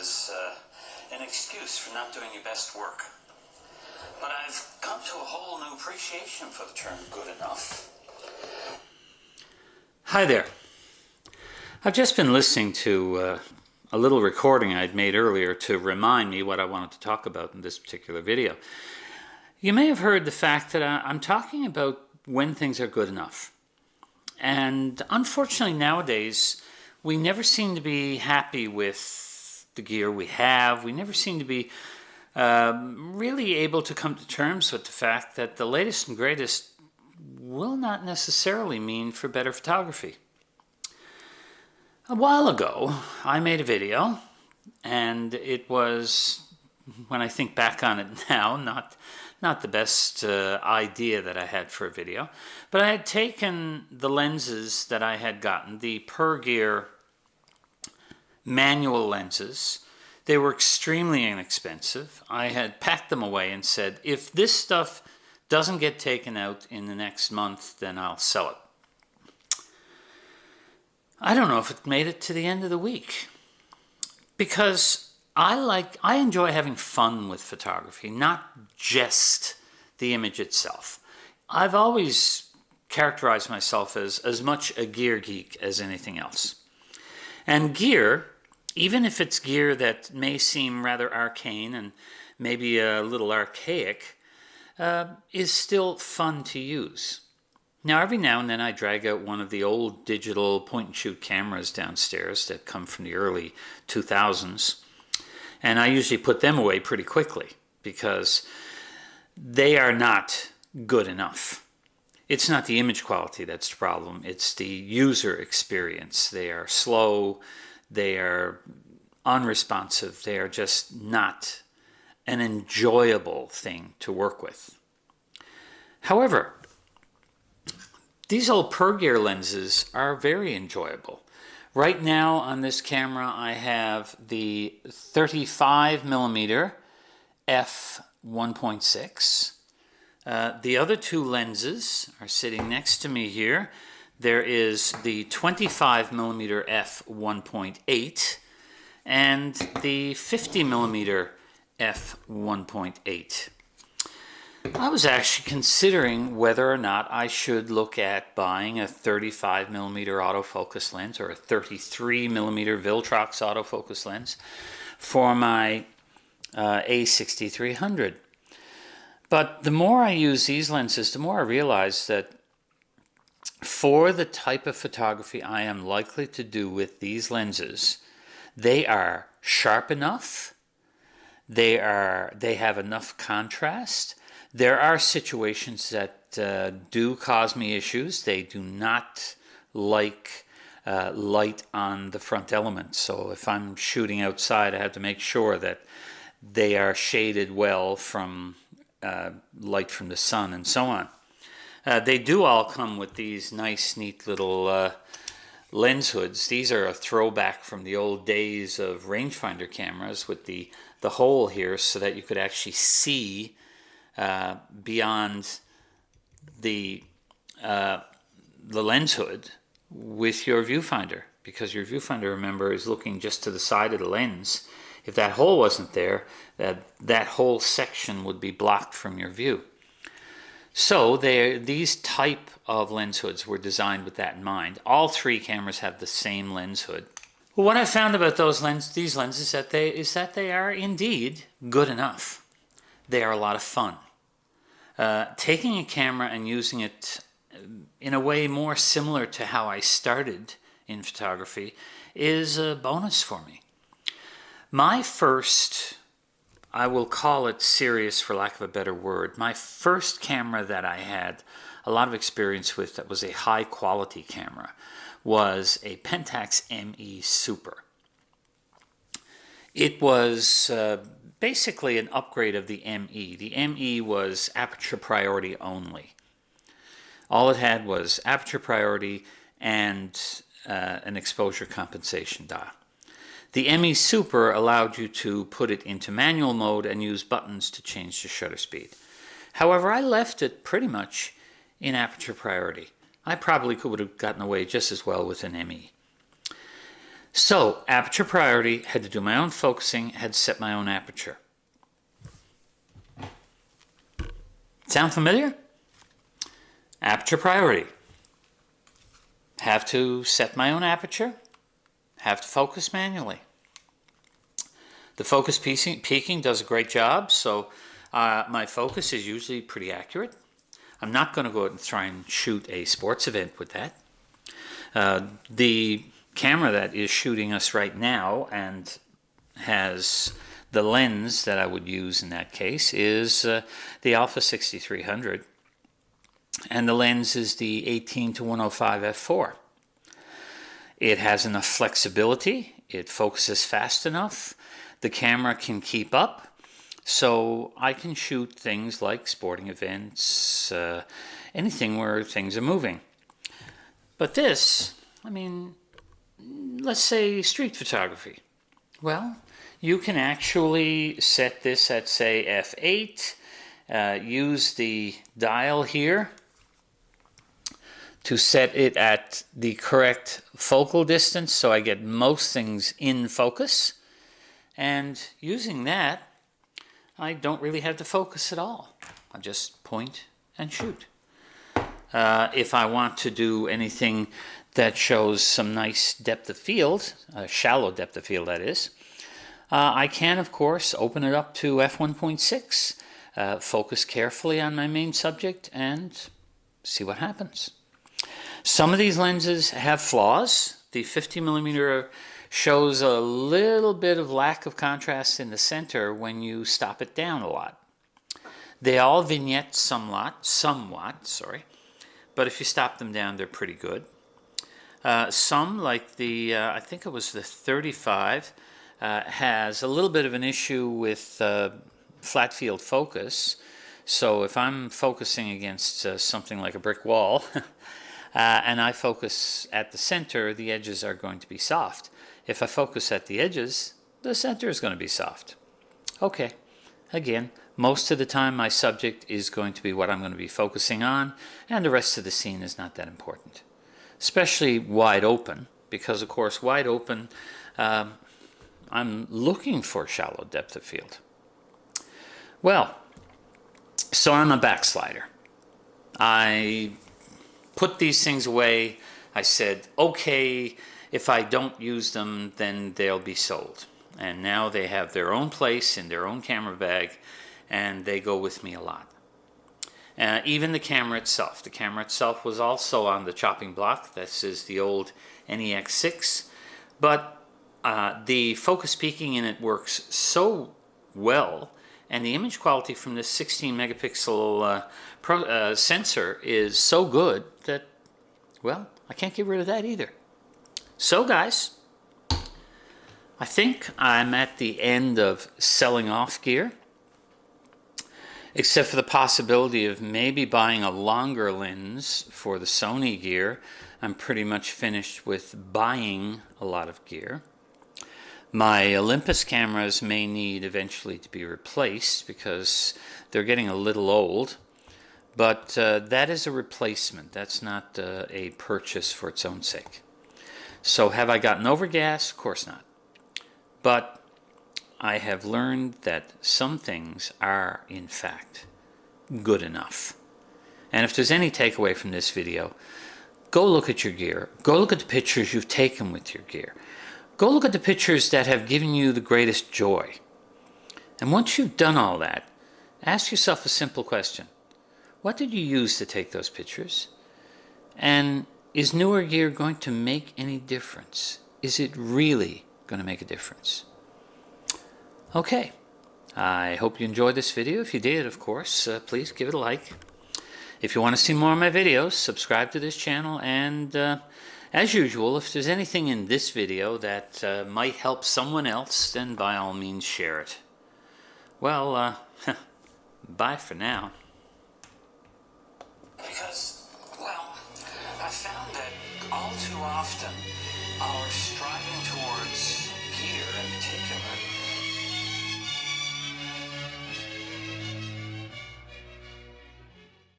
as an excuse for not doing your best work. But I've come to a whole new appreciation for the term good enough. Hi there. I've just been listening to a little recording I'd made earlier to remind me what I wanted to talk about in this particular video. You may have heard the fact that I'm talking about when things are good enough. And unfortunately nowadays, we never seem to be happy with the gear we have. We never seem to be really able to come to terms with the fact that the latest and greatest will not necessarily mean for better photography. A while ago, I made a video, and it was, when I think back on it now, not the best idea that I had for a video, but I had taken the lenses that I had gotten, the Pergear manual lenses. They were extremely inexpensive. I had packed them away and said, if this stuff doesn't get taken out in the next month, then I'll sell it. I don't know if it made it to the end of the week, because I enjoy having fun with photography, not just the image itself. I've always characterized myself as much a gear geek as anything else. And gear, even if it's gear that may seem rather arcane and maybe a little archaic, is still fun to use. Now, every now and then I drag out one of the old digital point-and-shoot cameras downstairs that come from the early 2000s, and I usually put them away pretty quickly because they are not good enough. It's not the image quality that's the problem, it's the user experience. They are slow, they are unresponsive, they are just not an enjoyable thing to work with. However, these old Pergear lenses are very enjoyable. Right now on this camera I have the 35mm f1.6. The other two lenses are sitting next to me here. There is the 25mm f1.8 and the 50mm f1.8. I was actually considering whether or not I should look at buying a 35mm autofocus lens or a 33mm Viltrox autofocus lens for my A6300. But the more I use these lenses, the more I realize that for the type of photography I am likely to do with these lenses, they are sharp enough, they have enough contrast. There are situations that do cause me issues. They do not like light on the front element. So if I'm shooting outside, I have to make sure that they are shaded well from light from the sun and so on. They do all come with these nice, neat little lens hoods. These are a throwback from the old days of rangefinder cameras with the hole here so that you could actually see beyond the lens hood with your viewfinder, because your viewfinder, remember, is looking just to the side of the lens. If that hole wasn't there, that whole section would be blocked from your view. So these type of lens hoods were designed with that in mind. All three cameras have the same lens hood. Well, what I found about these lenses is that they are indeed good enough. They are a lot of fun. Taking a camera and using it in a way more similar to how I started in photography is a bonus for me. My first, I will call it serious for lack of a better word, my first camera that I had a lot of experience with that was a high quality camera was a Pentax ME Super. It was basically an upgrade of the ME. The ME was aperture priority only. All it had was aperture priority and an exposure compensation dial. The ME Super allowed you to put it into manual mode and use buttons to change the shutter speed. However, I left it pretty much in aperture priority. I probably would have gotten away just as well with an ME. So, aperture priority, had to do my own focusing, had to set my own aperture. Sound familiar? Aperture priority. Have to set my own aperture, have to focus manually. The focus peaking does a great job, so my focus is usually pretty accurate. I'm not going to go out and try and shoot a sports event with that. The camera that is shooting us right now and has the lens that I would use in that case is the Alpha 6300, and the lens is the 18-105 f4. It has enough flexibility, it focuses fast enough, the camera can keep up, so I can shoot things like sporting events, anything where things are moving. But this, I mean, let's say street photography. Well, you can actually set this at, say, f8, use the dial here to set it at the correct focal distance so I get most things in focus. And using that, I don't really have to focus at all. I just point and shoot. If I want to do anything that shows some nice depth of field, shallow depth of field that is, I can, of course, open it up to f1.6, focus carefully on my main subject, and see what happens. Some of these lenses have flaws. The 50mm shows a little bit of lack of contrast in the center when you stop it down a lot. They all vignette somewhat, but if you stop them down, they're pretty good. Some, like the, I think it was the 35, has a little bit of an issue with flat field focus. So if I'm focusing against something like a brick wall, and I focus at the center, the edges are going to be soft. If I focus at the edges, the center is going to be soft. Okay, again, most of the time my subject is going to be what I'm going to be focusing on, and the rest of the scene is not that important. Especially wide open, because of course wide open, I'm looking for shallow depth of field. Well, so I'm a backslider. I put these things away. I said, okay, if I don't use them, then they'll be sold. And now they have their own place in their own camera bag, and they go with me a lot. Even the camera itself. The camera itself was also on the chopping block. This is the old NEX6. But the focus peaking in it works so well, and the image quality from this 16 megapixel sensor is so good that, well, I can't get rid of that either. So guys, I think I'm at the end of selling off gear, except for the possibility of maybe buying a longer lens for the Sony gear. I'm pretty much finished with buying a lot of gear. My Olympus cameras may need eventually to be replaced because they're getting a little old, but that is a replacement. That's not a purchase for its own sake. So have I gotten over gas? Of course not. But I have learned that some things are, in fact, good enough. And if there's any takeaway from this video, go look at your gear. Go look at the pictures you've taken with your gear. Go look at the pictures that have given you the greatest joy. And once you've done all that, ask yourself a simple question. What did you use to take those pictures? And is newer gear going to make any difference? Is it really going to make a difference? Okay, I hope you enjoyed this video. If you did, of course, please give it a like. If you want to see more of my videos, subscribe to this channel, and as usual, if there's anything in this video that might help someone else, then by all means share it. Well, bye for now.